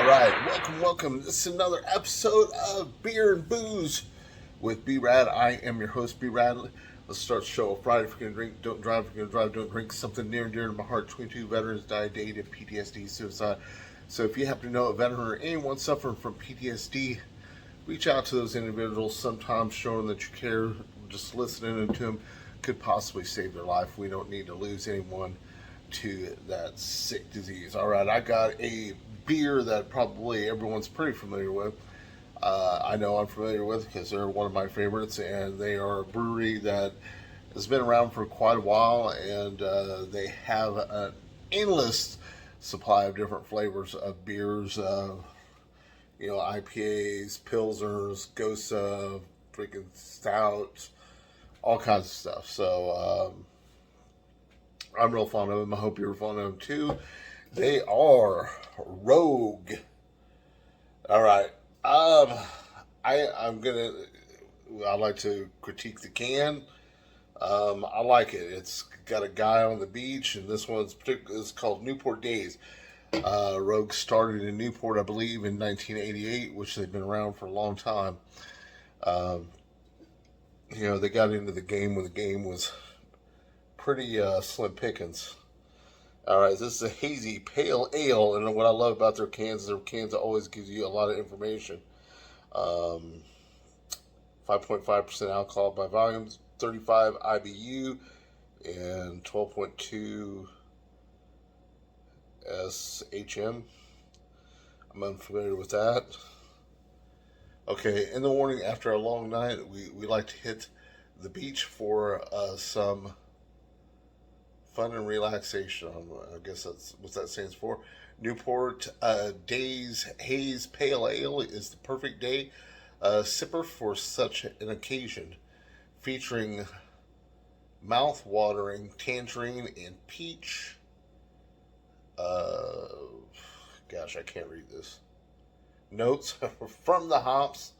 Welcome. This is another episode of Beer and Booze with B-Rad. I am your host, B-Rad. Let's start the show off right. If you're going to drink, don't drive. If you're going to drive, don't drink. Something near and dear to my heart. 22 veterans died dated of PTSD, suicide. So if you happen to know a veteran or anyone suffering from PTSD, reach out to those individuals. Sometimes showing that you care, just listening to them could possibly save their life. We don't need to lose anyone to that sick disease. All right, I got a beer that probably everyone's pretty familiar with. I know I'm familiar with because they're one of my favorites, and they are a brewery that has been around for quite a while, and they have an endless supply of different flavors of beers. IPAs, pilsners, Gosa, freaking stouts, all kinds of stuff. So I'm real fond of them. I hope you're fond of them too. They are Rogue. All right. I like to critique the can. I like it. It's got a guy on the beach, and this one's is called Newport Days. Rogue started in Newport, I believe, in 1988, which they've been around for a long time. They got into the game when the game was pretty slim pickings. All right, this is a hazy pale ale, and what I love about their cans always gives you a lot of information. 5.5% alcohol by volume, 35 IBU, and 12.2 SHM. I'm unfamiliar with that. Okay, in the morning after a long night, we like to hit the beach for some fun and relaxation. I guess that's what that stands for. Newport Days Haze Pale Ale is the perfect day sipper for such an occasion, featuring mouth-watering tangerine and peach. Gosh, I can't read this. Notes from the hops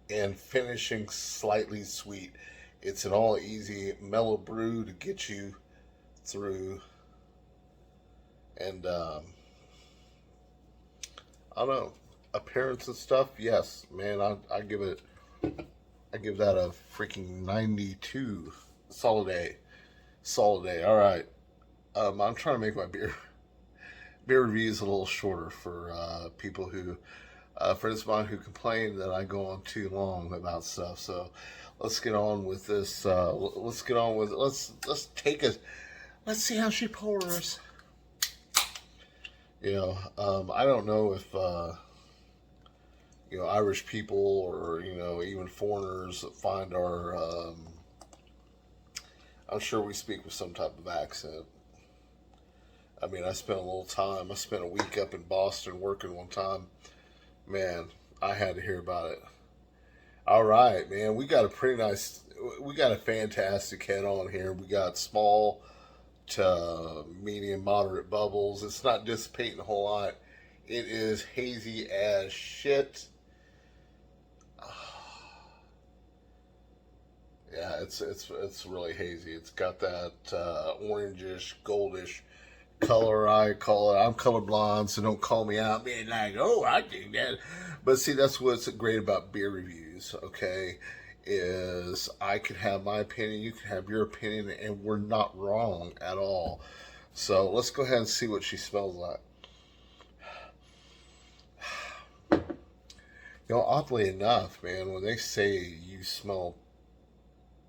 and finishing slightly sweet. It's an all easy mellow brew to get you through, and I don't know, appearance and stuff. Yes, man, I give that a freaking 92. Solid A. All right, I'm trying to make my beer reviews a little shorter for people who friends of mine who complain that I go on too long about stuff. So let's get on with this. Let's get on with it. Let's take a. Let's see how she pours. I don't know if Irish people or even foreigners find our. I'm sure we speak with some type of accent. I mean, I spent a week up in Boston working one time. Man, I had to hear about it. All right, man, we got a fantastic head on here. We got small to medium, moderate bubbles. It's not dissipating a whole lot. It is hazy as shit. Yeah, it's really hazy. It's got that orangish, goldish color. I call it. I'm colorblind, so don't call me out being like, "Oh, I think that." But see, that's what's great about beer reviews. Okay, is I could have my opinion, you can have your opinion, and we're not wrong at all. So let's go ahead and see what she smells like. Oddly enough, man, when they say you smell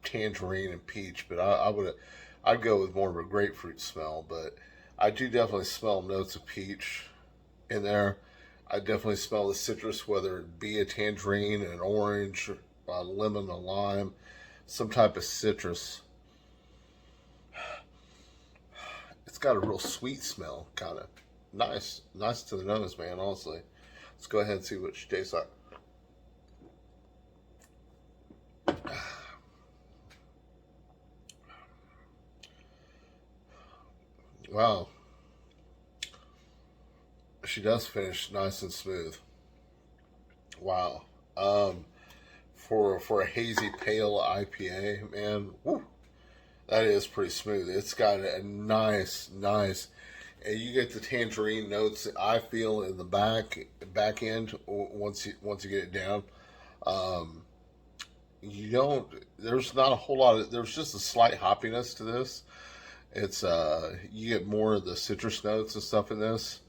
tangerine and peach, but I'd go with more of a grapefruit smell, but I do definitely smell notes of peach in there. I definitely smell the citrus, whether it be a tangerine, an orange, a lemon, a lime, some type of citrus. It's got a real sweet smell, kind of nice to the nose, man. Honestly, let's go ahead and see what she tastes like. Wow, she does finish nice and smooth. Wow. For a hazy pale IPA, man, woo, that is pretty smooth. It's got a nice. and you get the tangerine notes. I feel in the back end once you get it down. Um, you don't. There's not a whole lot of. There's just a slight hoppiness to this. It's you get more of the citrus notes and stuff in this.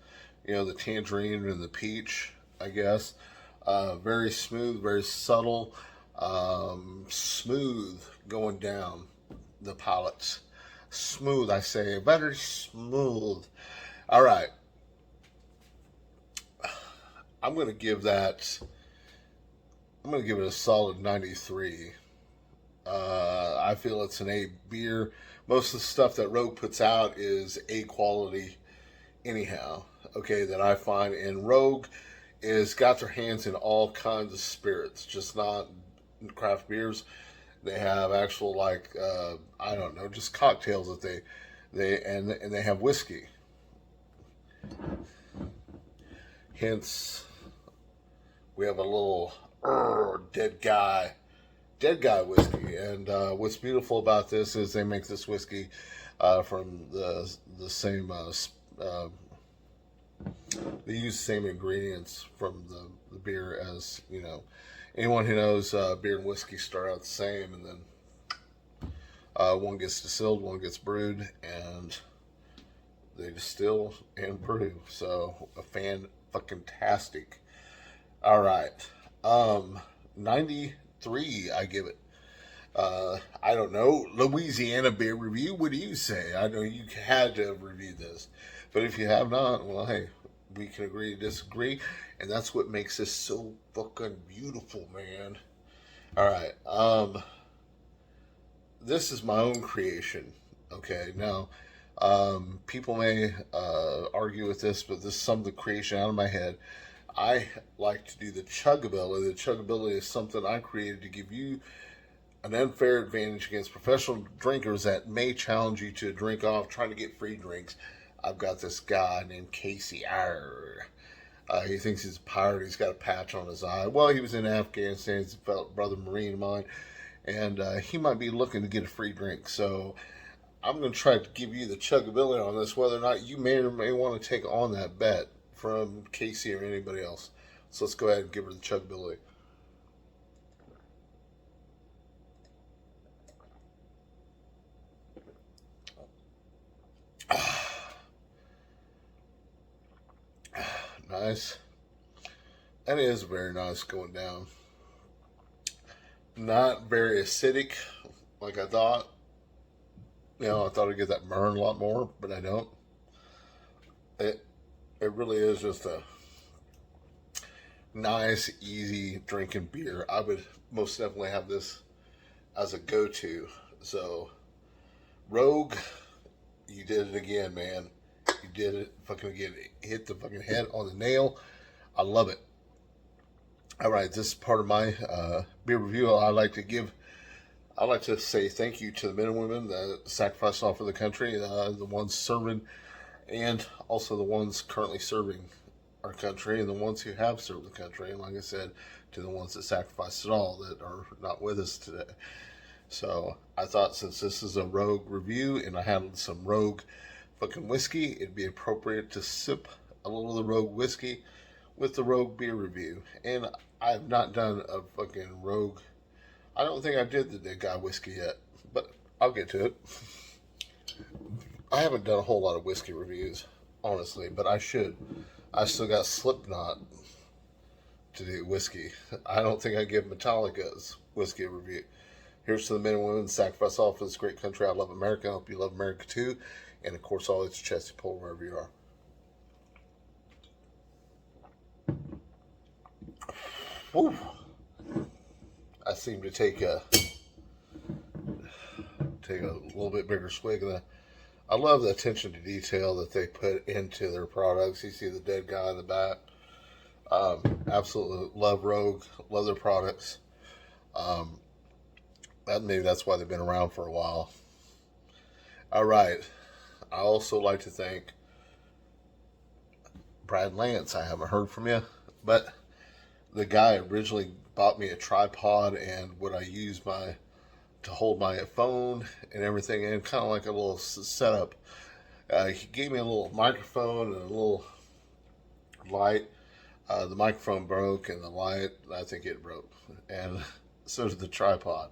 You know, the tangerine and the peach, I guess. Very smooth, very subtle, smooth going down the palate. Smooth, I say, very smooth. All right, I'm gonna give that. I'm gonna give it a solid 93. I feel it's an A beer. Most of the stuff that Rogue puts out is A quality, anyhow. Okay, that I find, and Rogue is got their hands in all kinds of spirits, just not craft beers. They have actual like I don't know, just cocktails that and they have whiskey. Hence, we have a little dead guy whiskey. And what's beautiful about this is they make this whiskey from the same. They use the same ingredients from the beer as anyone who knows beer and whiskey start out the same, and then one gets distilled, one gets brewed, and they distill and brew. So a fucking tastic. All right, 93. I give it. I don't know. Louisiana beer review. What do you say? I know you had to have reviewed this, but if you have not, well, hey, we can agree to disagree, and that's what makes this so fucking beautiful, man. All right. This is my own creation. Okay. Now, people may argue with this, but this is some of the creation out of my head. I like to do the chuggability. The chuggability is something I created to give you an unfair advantage against professional drinkers that may challenge you to drink off, trying to get free drinks. I've got this guy named Casey. He thinks he's a pirate. He's got a patch on his eye. Well, he was in Afghanistan. He's a fellow brother Marine of mine. And he might be looking to get a free drink. So I'm going to try to give you the chuggability on this, whether or not you may or may want to take on that bet from Casey or anybody else. So let's go ahead and give her the chuggability. Nice. And it is very nice going down. Not very acidic like I thought. I thought I'd get that burn a lot more, but I don't. It it really is just a nice, easy drinking beer. I would most definitely have this as a go-to. So, Rogue, you did it again, man. You did it fucking again. Hit the fucking head on the nail. I love it. All right, this is part of my beer review. I like to say thank you to the men and women that sacrificed all for the country, the ones serving, and also the ones currently serving our country, and the ones who have served the country. And like I said, to the ones that sacrificed it all that are not with us today. So I thought since this is a Rogue review and I had some Rogue fucking whiskey, it'd be appropriate to sip a little of the Rogue whiskey with the Rogue beer review. And I've not done a fucking Rogue. I don't think I did the Dead Guy whiskey yet, but I'll get to it. I haven't done a whole lot of whiskey reviews, honestly, but I should. I still got Slipknot to do whiskey. I don't think I give Metallica's whiskey a review. Here's to the men and women that sacrifice all for this great country. I love America. I hope you love America too. And of course, always chesty pull wherever you are. Woo. I seem to take a little bit bigger swig of that. I love the attention to detail that they put into their products. You see the dead guy in the back. Absolutely love Rogue. Love their products. Maybe that's why they've been around for a while. All right. I also like to thank Brad Lance. I haven't heard from you, but the guy originally bought me a tripod and what I use to hold my phone and everything, and kind of like a little setup. He gave me a little microphone and a little light. The microphone broke and the light, I think it broke. And so did the tripod.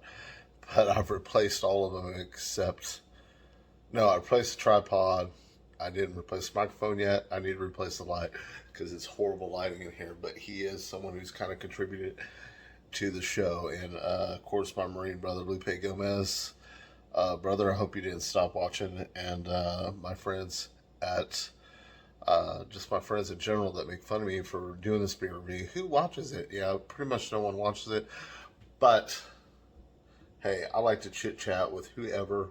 But I've replaced all of them except, no, I replaced the tripod. I didn't replace the microphone yet. I need to replace the light because it's horrible lighting in here. But he is someone who's kind of contributed to the show. And of course, my Marine brother, Lupe Gomez. Brother, I hope you didn't stop watching. And my friends at just my friends in general that make fun of me for doing this beer review. Who watches it? Yeah, pretty much no one watches it. But hey, I like to chit chat with whoever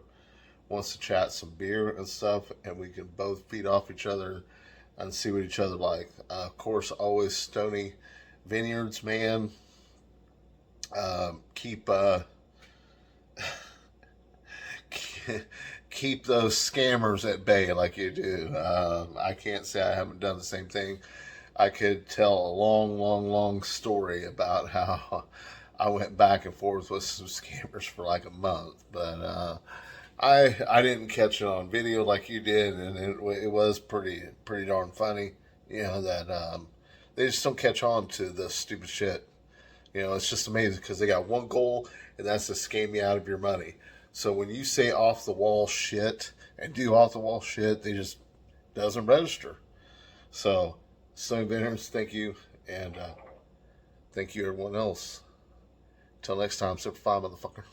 wants to chat some beer and stuff, and we can both feed off each other and see what each other like. Of course, always Stony Vineyards, man. Keep keep those scammers at bay like you do. I can't say I haven't done the same thing. I could tell a long story about how I went back and forth with some scammers for like a month, but I didn't catch it on video like you did, and it was pretty darn funny. You know that they just don't catch on to the stupid shit. You know, it's just amazing because they got one goal, and that's to scam you out of your money. So when you say off the wall shit and do off the wall shit, they just doesn't register. So, Stone Vendors, thank you, and thank you everyone else. Till next time, Super 5, motherfucker.